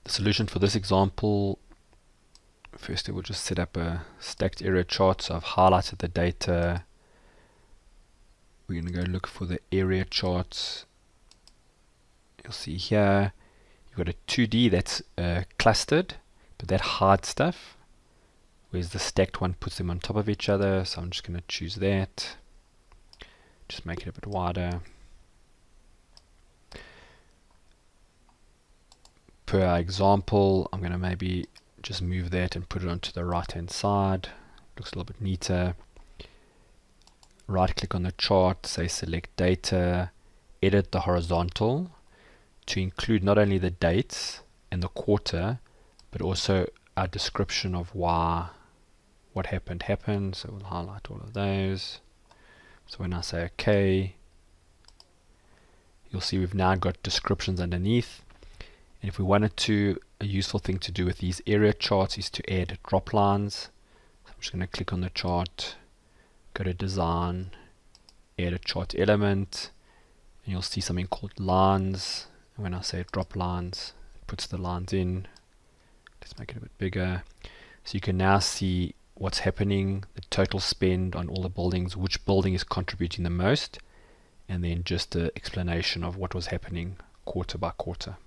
The solution for this example, firstly we'll just set up a stacked area chart. So I've highlighted the data. We're going to go look for the area charts. You'll see here you've got a 2D that's clustered, but that hides stuff, whereas the stacked one puts them on top of each other. So I'm just going to choose that, just make it a bit wider. Per our example, I'm going to maybe just move that and put it onto the right hand side. Looks a little bit neater. Right click on the chart, say select data, edit the horizontal to include not only the dates and the quarter, but also our description of why what happened. So we'll highlight all of those. So when I say OK, you'll see we've now got descriptions underneath. And if we wanted to, a useful thing to do with these area charts is to add drop lines. So I'm just going to click on the chart, go to design, add a chart element, and you'll see something called lines. And when I say drop lines, it puts the lines in. Let's make it a bit bigger. So you can now see what's happening, the total spend on all the buildings, which building is contributing the most, and then just an explanation of what was happening quarter by quarter.